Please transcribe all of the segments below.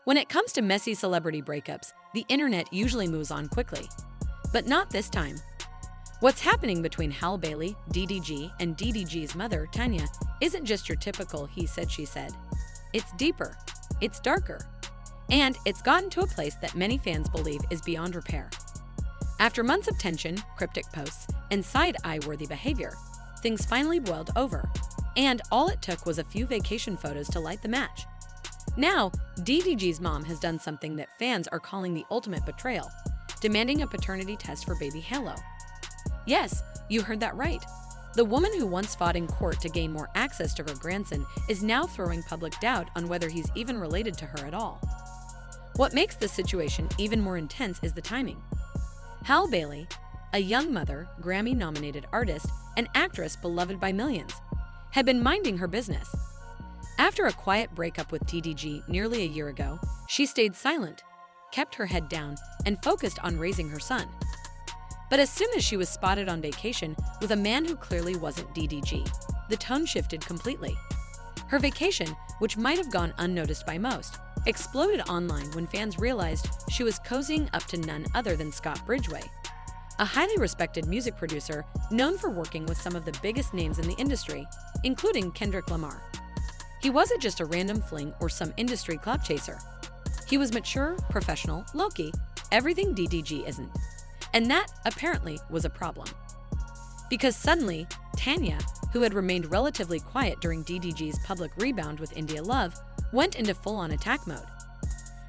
When it comes to messy celebrity breakups, the internet usually moves on quickly. But not this time. What's happening between Halle Bailey, DDG, and DDG's mother, Tanya, isn't just your typical he said, she said. It's deeper, it's darker, and it's gotten to a place that many fans believe is beyond repair. After months of tension, cryptic posts, and side-eye-worthy behavior, things finally boiled over, and all it took was a few vacation photos to light the match. Now, DDG's mom has done something that fans are calling the ultimate betrayal, demanding a paternity test for baby Halle. Yes, you heard that right. The woman who once fought in court to gain more access to her grandson is now throwing public doubt on whether he's even related to her at all. What makes this situation even more intense is the timing. Halle Bailey, a young mother, Grammy-nominated artist, and actress beloved by millions, had been minding her business. After a quiet breakup with DDG nearly a year ago, she stayed silent, kept her head down, and focused on raising her son. But as soon as she was spotted on vacation with a man who clearly wasn't DDG, the tone shifted completely. Her vacation, which might have gone unnoticed by most, exploded online when fans realized she was cozying up to none other than Scott Bridgway, a highly respected music producer known for working with some of the biggest names in the industry, including Kendrick Lamar. He wasn't just a random fling or some industry clout chaser. He was mature, professional, low-key, everything DDG isn't. And that, apparently, was a problem. Because suddenly, Tanya, who had remained relatively quiet during DDG's public rebound with India Love, went into full-on attack mode.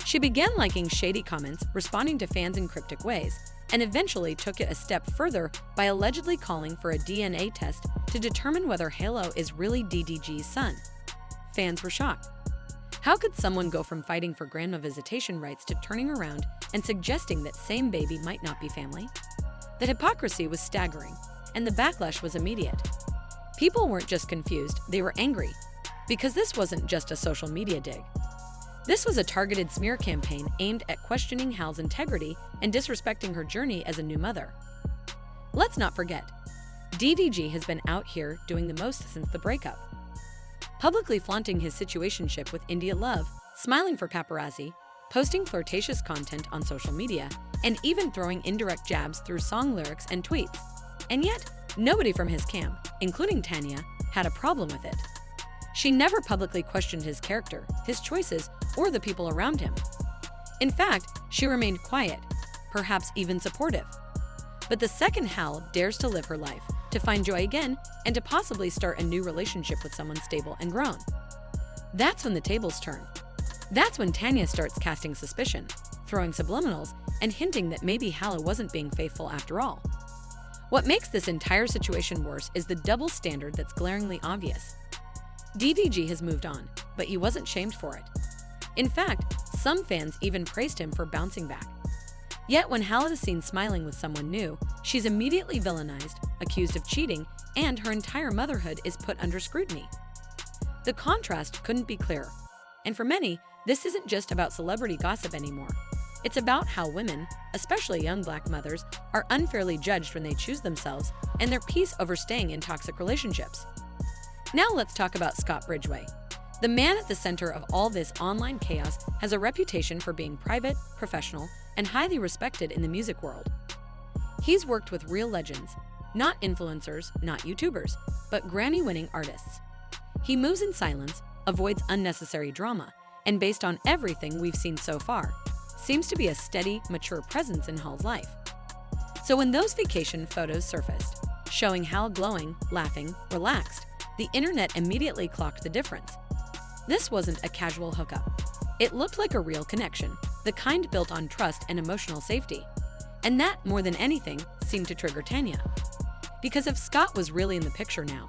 She began liking shady comments, responding to fans in cryptic ways, and eventually took it a step further by allegedly calling for a DNA test to determine whether Halle is really DDG's son. Fans were shocked. How could someone go from fighting for grandma visitation rights to turning around and suggesting that same baby might not be family? The hypocrisy was staggering, and the backlash was immediate. People weren't just confused, they were angry, because this wasn't just a social media dig. This was a targeted smear campaign aimed at questioning Halle's integrity and disrespecting her journey as a new mother. Let's not forget, DDG has been out here doing the most since the breakup. Publicly flaunting his situationship with India Love, smiling for paparazzi, posting flirtatious content on social media, and even throwing indirect jabs through song lyrics and tweets. And yet, nobody from his camp, including Tanya, had a problem with it. She never publicly questioned his character, his choices, or the people around him. In fact, she remained quiet, perhaps even supportive. But the second Halle dares to live her life, to find joy again, and to possibly start a new relationship with someone stable and grown, that's when the tables turn. That's when Tanya starts casting suspicion, throwing subliminals, and hinting that maybe Halle wasn't being faithful after all. What makes this entire situation worse is the double standard that's glaringly obvious. DDG has moved on, but he wasn't shamed for it. In fact, some fans even praised him for bouncing back. Yet when Halle is seen smiling with someone new, she's immediately villainized, accused of cheating, and her entire motherhood is put under scrutiny. The contrast couldn't be clearer. And for many, this isn't just about celebrity gossip anymore. It's about how women, especially young Black mothers, are unfairly judged when they choose themselves and their peace over staying in toxic relationships. Now let's talk about Scott Bridgway. The man at the center of all this online chaos has a reputation for being private, professional, and highly respected in the music world. He's worked with real legends, not influencers, not YouTubers, but Grammy-winning artists. He moves in silence, avoids unnecessary drama, and based on everything we've seen so far, seems to be a steady, mature presence in Halle's life. So when those vacation photos surfaced, showing Halle glowing, laughing, relaxed, the internet immediately clocked the difference. This wasn't a casual hookup. It looked like a real connection, the kind built on trust and emotional safety. And that, more than anything, seemed to trigger Tanya. Because if Scott was really in the picture now,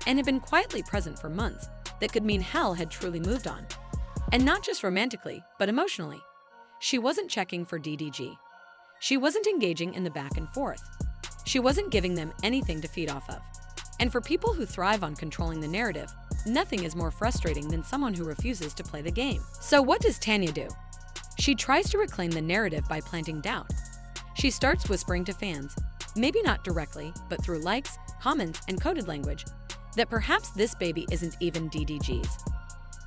and had been quietly present for months, that could mean Halle had truly moved on. And not just romantically, but emotionally. She wasn't checking for DDG. She wasn't engaging in the back and forth. She wasn't giving them anything to feed off of. And for people who thrive on controlling the narrative, nothing is more frustrating than someone who refuses to play the game. So what does Tanya do? She tries to reclaim the narrative by planting doubt. She starts whispering to fans, maybe not directly, but through likes, comments, and coded language, that perhaps this baby isn't even DDG's.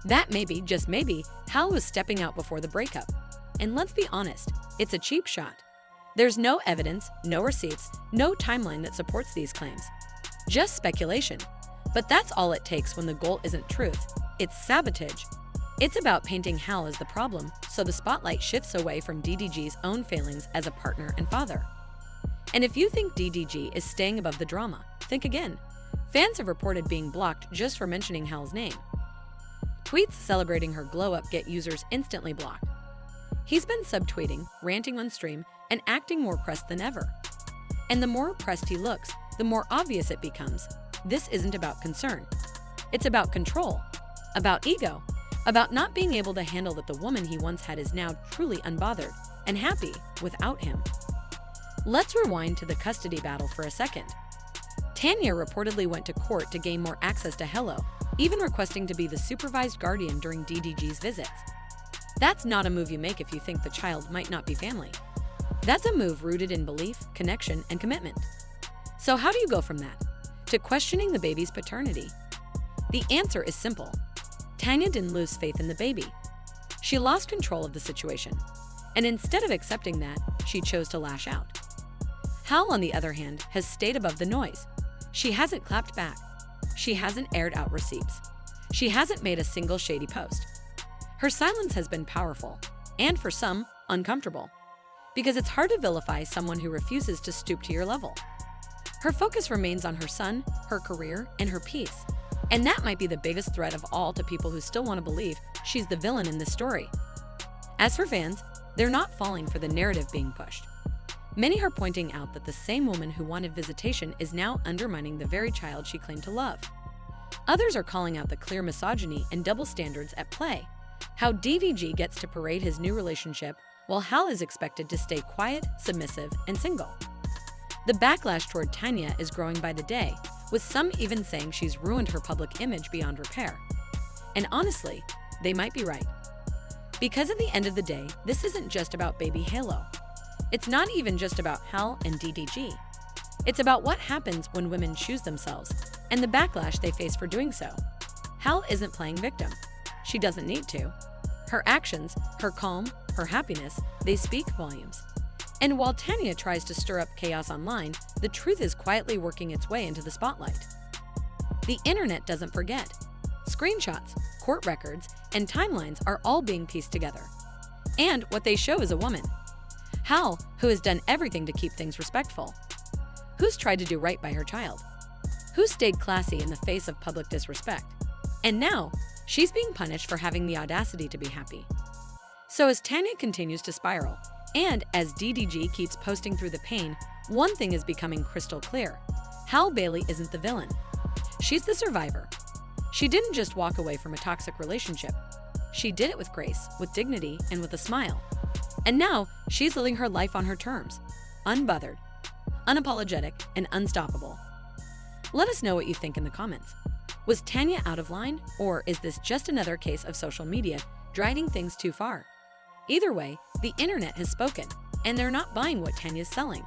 That maybe, just maybe, Hal was stepping out before the breakup. And let's be honest, it's a cheap shot. There's no evidence, no receipts, no timeline that supports these claims. Just speculation. But that's all it takes when the goal isn't truth, it's sabotage. It's about painting Hal as the problem, so the spotlight shifts away from DDG's own failings as a partner and father. And if you think DDG is staying above the drama, think again. Fans have reported being blocked just for mentioning Hal's name. Tweets celebrating her glow-up get users instantly blocked. He's been subtweeting, ranting on stream, and acting more pressed than ever. And the more pressed he looks, the more obvious it becomes. This isn't about concern. It's about control, about ego, about not being able to handle that the woman he once had is now truly unbothered and happy without him. Let's rewind to the custody battle for a second. Tanya reportedly went to court to gain more access to Hello, even requesting to be the supervised guardian during DDG's visits. That's not a move you make if you think the child might not be family. That's a move rooted in belief, connection, and commitment. So how do you go from that to questioning the baby's paternity? The answer is simple. Tanya didn't lose faith in the baby. She lost control of the situation, and instead of accepting that, she chose to lash out. Hal, on the other hand, has stayed above the noise. She hasn't clapped back. She hasn't aired out receipts. She hasn't made a single shady post. Her silence has been powerful, and for some, uncomfortable, because it's hard to vilify someone who refuses to stoop to your level. Her focus remains on her son, her career, and her peace. And that might be the biggest threat of all to people who still want to believe she's the villain in this story. As for fans, they're not falling for the narrative being pushed. Many are pointing out that the same woman who wanted visitation is now undermining the very child she claimed to love. Others are calling out the clear misogyny and double standards at play. How DDG gets to parade his new relationship while Hal is expected to stay quiet, submissive, and single. The backlash toward Tanya is growing by the day, with some even saying she's ruined her public image beyond repair. And honestly, they might be right. Because at the end of the day, this isn't just about baby Halo. It's not even just about Hal and DDG. It's about what happens when women choose themselves and the backlash they face for doing so. Hal isn't playing victim. She doesn't need to. Her actions, her calm, her happiness, they speak volumes. And while Tanya tries to stir up chaos online, the truth is quietly working its way into the spotlight. The internet doesn't forget. Screenshots, court records, and timelines are all being pieced together. And what they show is a woman. Hal, who has done everything to keep things respectful. Who's tried to do right by her child. Who stayed classy in the face of public disrespect. And now, she's being punished for having the audacity to be happy. So as Tanya continues to spiral, and as DDG keeps posting through the pain, one thing is becoming crystal clear. Halle Bailey isn't the villain. She's the survivor. She didn't just walk away from a toxic relationship. She did it with grace, with dignity, and with a smile. And now, she's living her life on her terms. Unbothered, unapologetic, and unstoppable. Let us know what you think in the comments. Was Tanya out of line, or is this just another case of social media driving things too far? Either way, the internet has spoken, and they're not buying what Tanya's selling.